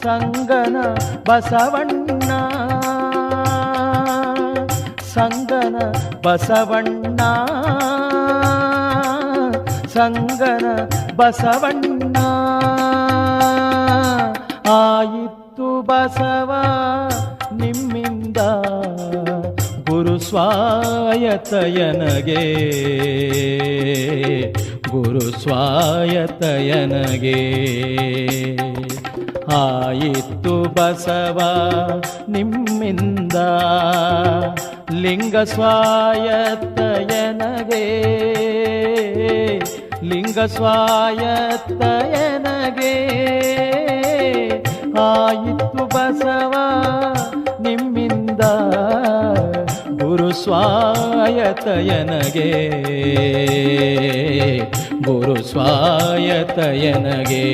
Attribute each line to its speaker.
Speaker 1: ಸಂಗನ ಬಸವಣ್ಣ ಸಂಗನ ಬಸವಣ್ಣ ಸಂಗನ ಬಸವಣ್ಣ ಆಯಿತು ಬಸವ ನಿಮ್ಮಿಂದ ಗುರು ಸ್ವಾಯತಯನಗೆ ಗುರು ಸ್ವಾಯತಯನಗೆ ಆಯಿತು ಬಸವ ನಿಮ್ಮಿಂದ ಲಿಂಗ ಸ್ವಾಯತಯನಗೆ ಲಿಂಗ ಸ್ವಾಯತಯನಗೆ ಆಯಿತು ಬಸವ ನಿಮ್ಮಿಂದ ಗುರು ಸ್ವಾಯತಯನಗೆ ಗುರು ಸ್ವಾಯತಯನಗೆ